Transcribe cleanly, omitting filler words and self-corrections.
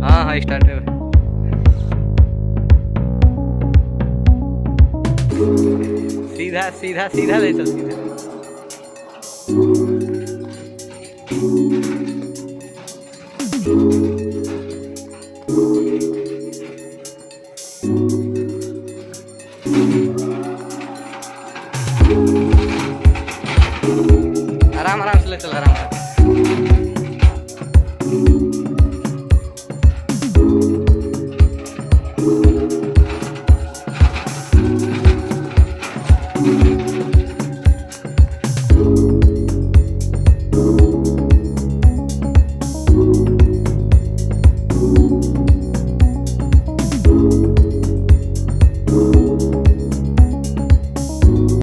हाँ हाँ स्टार्ट है। सीधा सीधा सीधा ले चल सीधा। आराम आराम से ले चल आराम।